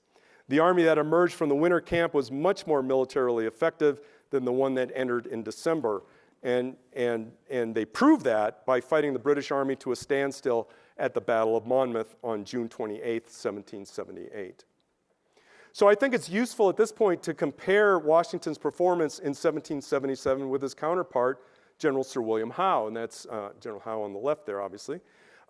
The Army that emerged from the winter camp was much more militarily effective than the one that entered in December, and they proved that by fighting the British Army to a standstill at the Battle of Monmouth on June 28, 1778. So I think it's useful at this point to compare Washington's performance in 1777 with his counterpart, General Sir William Howe, and that's General Howe on the left there, obviously.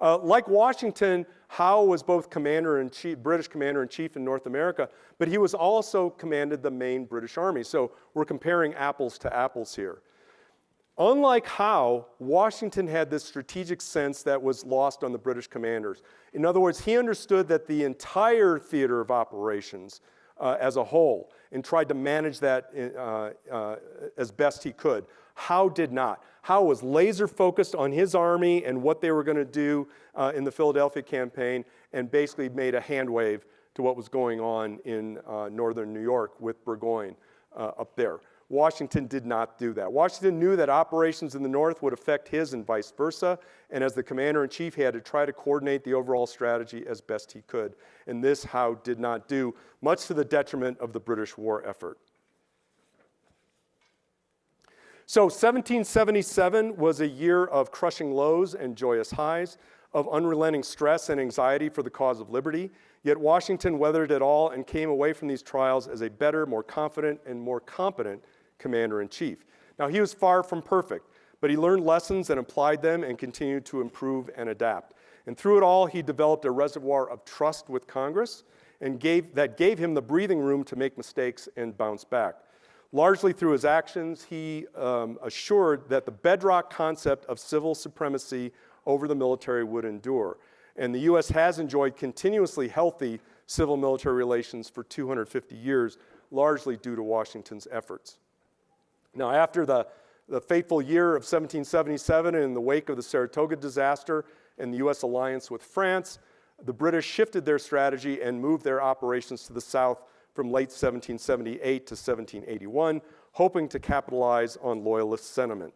Like Washington, Howe was both British commander-in-chief in North America, but he was also commanded the main British Army. So we're comparing apples to apples here. Unlike Howe, Washington had this strategic sense that was lost on the British commanders. In other words, he understood that the entire theater of operations as a whole and tried to manage that as best he could. Howe did not. Howe was laser focused on his army and what they were going to do in the Philadelphia campaign, and basically made a hand wave to what was going on in northern New York with Burgoyne up there. Washington did not do that. Washington knew that operations in the north would affect his and vice versa, and as the commander-in-chief, he had to try to coordinate the overall strategy as best he could. And this Howe did not do, much to the detriment of the British war effort. So 1777 was a year of crushing lows and joyous highs, of unrelenting stress and anxiety for the cause of liberty. Yet Washington weathered it all and came away from these trials as a better, more confident, and more competent commander-in-chief. Now, he was far from perfect, but he learned lessons and applied them and continued to improve and adapt. And through it all, he developed a reservoir of trust with Congress and that gave him the breathing room to make mistakes and bounce back. Largely through his actions, he assured that the bedrock concept of civil supremacy over the military would endure. And the U.S. has enjoyed continuously healthy civil-military relations for 250 years, largely due to Washington's efforts. Now, after the fateful year of 1777 and in the wake of the Saratoga disaster and the U.S. alliance with France, the British shifted their strategy and moved their operations to the south from late 1778 to 1781, hoping to capitalize on loyalist sentiment.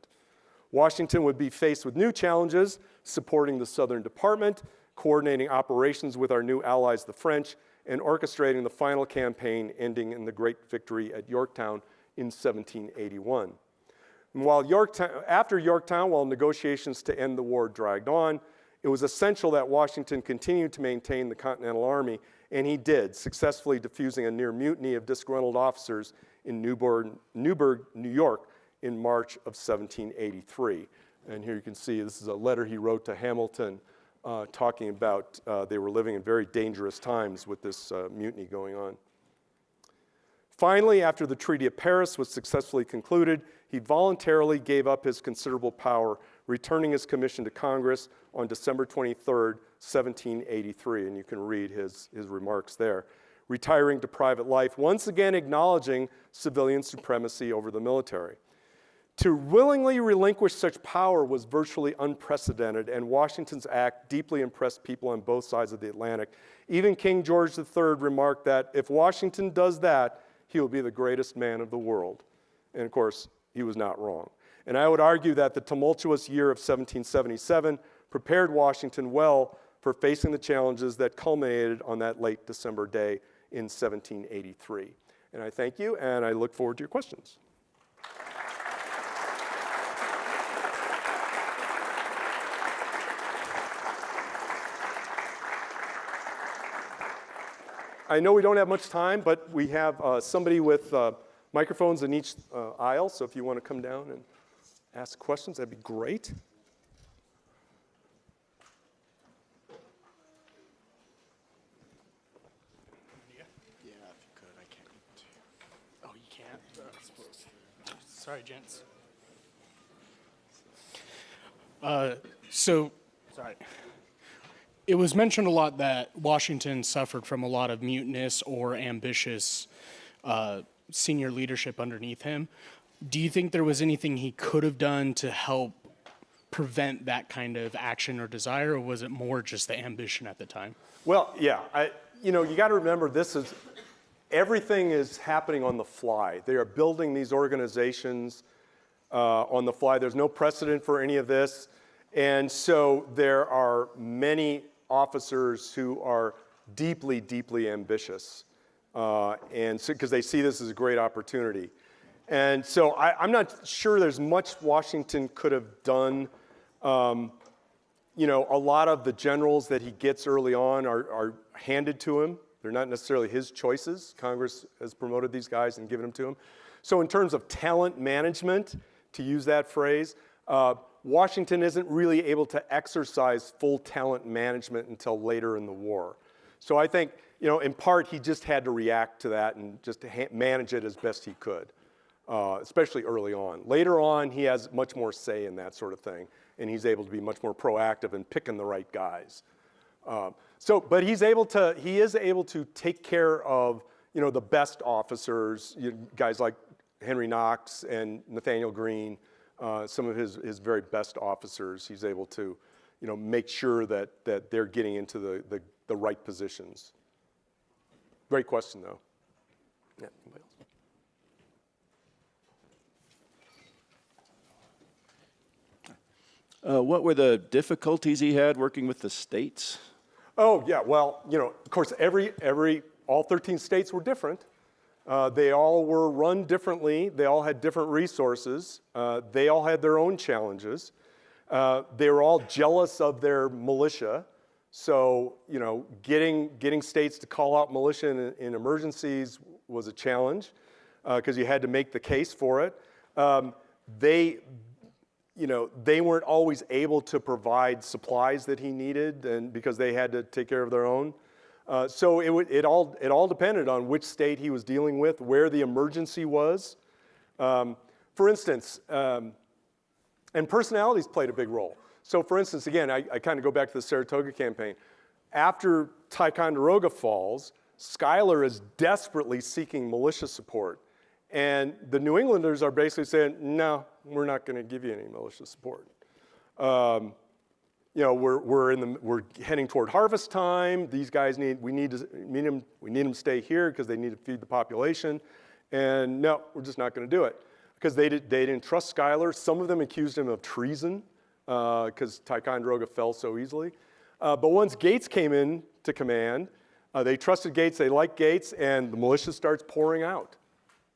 Washington would be faced with new challenges, supporting the Southern Department, coordinating operations with our new allies, the French, and orchestrating the final campaign ending in the great victory at Yorktown in 1781. And after Yorktown, while negotiations to end the war dragged on, it was essential that Washington continue to maintain the Continental Army, and he did, successfully diffusing a near mutiny of disgruntled officers in Newburgh, New York, in March of 1783. And here you can see this is a letter he wrote to Hamilton talking about they were living in very dangerous times with this mutiny going on. Finally, after the Treaty of Paris was successfully concluded, he voluntarily gave up his considerable power, returning his commission to Congress on December 23rd, 1783, and you can read his remarks there. Retiring to private life, once again acknowledging civilian supremacy over the military. To willingly relinquish such power was virtually unprecedented, and Washington's act deeply impressed people on both sides of the Atlantic. Even King George III remarked that if Washington does that, he will be the greatest man of the world. And of course, he was not wrong. And I would argue that the tumultuous year of 1777 prepared Washington well for facing the challenges that culminated on that late December day in 1783. And I thank you, and I look forward to your questions. I know we don't have much time, but we have somebody with microphones in each aisle, so if you want to come down and ask questions, that'd be great. Sorry, gents. Sorry. It was mentioned a lot that Washington suffered from a lot of mutinous or ambitious senior leadership underneath him. Do you think there was anything he could have done to help prevent that kind of action or desire, or was it more just the ambition at the time? Well, yeah, you got to remember everything is happening on the fly. They are building these organizations on the fly. There's no precedent for any of this. And so there are many officers who are deeply, deeply ambitious. And so, because they see this as a great opportunity. And so I'm not sure there's much Washington could have done. A lot of the generals that he gets early on are handed to him. They're not necessarily his choices. Congress has promoted these guys and given them to him. So in terms of talent management, to use that phrase, Washington isn't really able to exercise full talent management until later in the war. So I think, in part, he just had to react to that and just manage it as best he could, especially early on. Later on, he has much more say in that sort of thing, and he's able to be much more proactive in picking the right guys. But he is able to take care of, the best officers, guys like Henry Knox and Nathaniel Greene, some of his very best officers. He's able to, make sure that they're getting into the right positions. Great question, though. Yeah, anybody else? What were the difficulties he had working with the states? Oh, yeah, well, of course, all 13 states were different. They all were run differently. They all had different resources. They all had their own challenges. They were all jealous of their militia. So, getting states to call out militia in emergencies was a challenge because you had to make the case for it. They weren't always able to provide supplies that he needed, and because they had to take care of their own. So it all depended on which state he was dealing with, where the emergency was. For instance, and personalities played a big role. So for instance, again, I kind of go back to the Saratoga campaign. After Ticonderoga falls, Schuyler is desperately seeking militia support. And the New Englanders are basically saying, no, we're not going to give you any militia support. We're heading toward harvest time. These guys we need them to stay here because they need to feed the population. And no, we're just not going to do it because they didn't trust Schuyler. Some of them accused him of treason because Ticonderoga fell so easily. But once Gates came in to command, they trusted Gates, they liked Gates, and the militia starts pouring out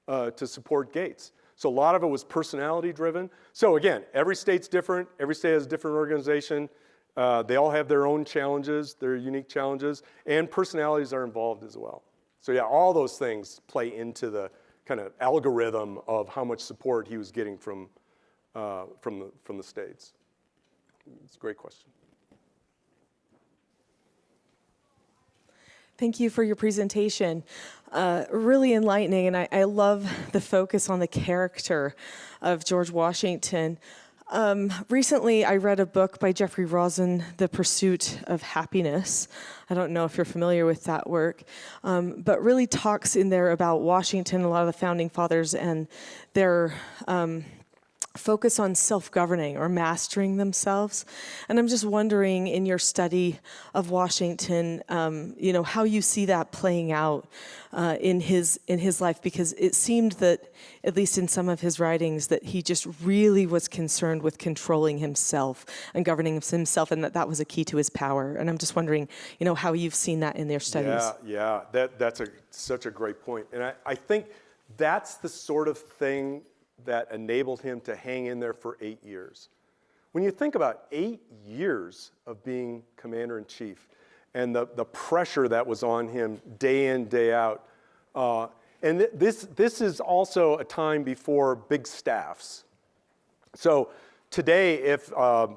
to support Gates. So a lot of it was personality driven. So again, every state's different. Every state has a different organization. They all have their own challenges, their unique challenges, and personalities are involved as well. So yeah, all those things play into the kind of algorithm of how much support he was getting from the states. It's a great question. Thank you for your presentation. Really enlightening, and I love the focus on the character of George Washington. Recently, I read a book by Jeffrey Rosen, The Pursuit of Happiness. I don't know if you're familiar with that work, but really talks in there about Washington, a lot of the founding fathers, and their focus on self-governing or mastering themselves. And I'm just wondering, in your study of Washington, how you see that playing out in his life, because it seemed that, at least in some of his writings, that he just really was concerned with controlling himself and governing himself, and that was a key to his power. And I'm just wondering, how you've seen that in their studies. Yeah, that's such a great point. And I think that's the sort of thing that enabled him to hang in there for 8 years. When you think about 8 years of being commander-in-chief and the pressure that was on him day in, day out, and this is also a time before big staffs. So today, if the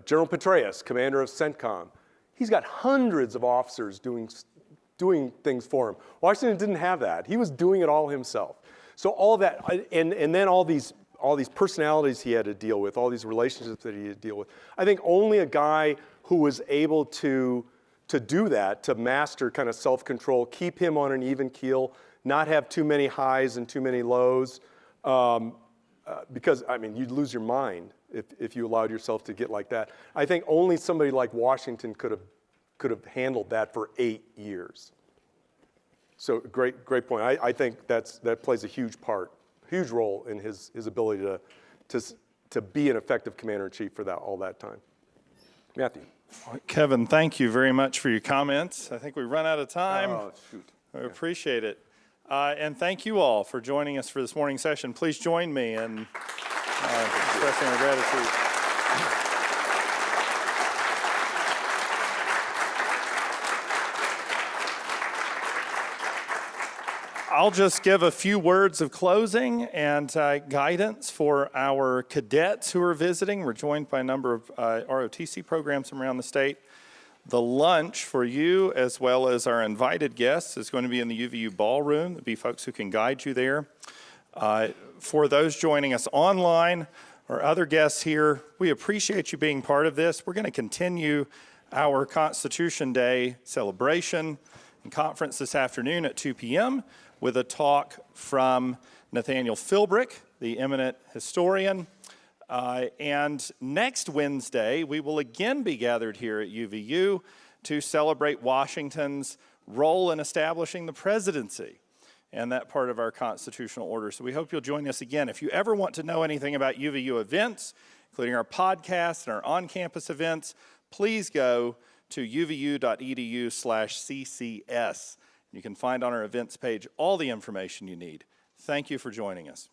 General Petraeus, commander of CENTCOM, he's got hundreds of officers doing things for him. Washington didn't have that. He was doing it all himself. So all of that, and then all these personalities he had to deal with, all these relationships that he had to deal with. I think only a guy who was able to do that, to master kind of self-control, keep him on an even keel, not have too many highs and too many lows, because, I mean, you'd lose your mind if you allowed yourself to get like that. I think only somebody like Washington could have handled that for 8 years. So great point. I think that plays a huge role in his ability to be an effective commander-in-chief for all that time. Matthew. Kevin, thank you very much for your comments. I think we run out of time. Oh, shoot. I appreciate it. And thank you all for joining us for this morning's session. Please join me in expressing our gratitude. I'll just give a few words of closing and guidance for our cadets who are visiting. We're joined by a number of ROTC programs from around the state. The lunch for you, as well as our invited guests, is going to be in the UVU ballroom. There'll be folks who can guide you there. For those joining us online or other guests here, we appreciate you being part of this. We're going to continue our Constitution Day celebration and conference this afternoon at 2 p.m. with a talk from Nathaniel Philbrick, the eminent historian. And next Wednesday, we will again be gathered here at UVU to celebrate Washington's role in establishing the presidency and that part of our constitutional order. So we hope you'll join us again. If you ever want to know anything about UVU events, including our podcasts and our on-campus events, please go to uvu.edu/ccs. You can find on our events page all the information you need. Thank you for joining us.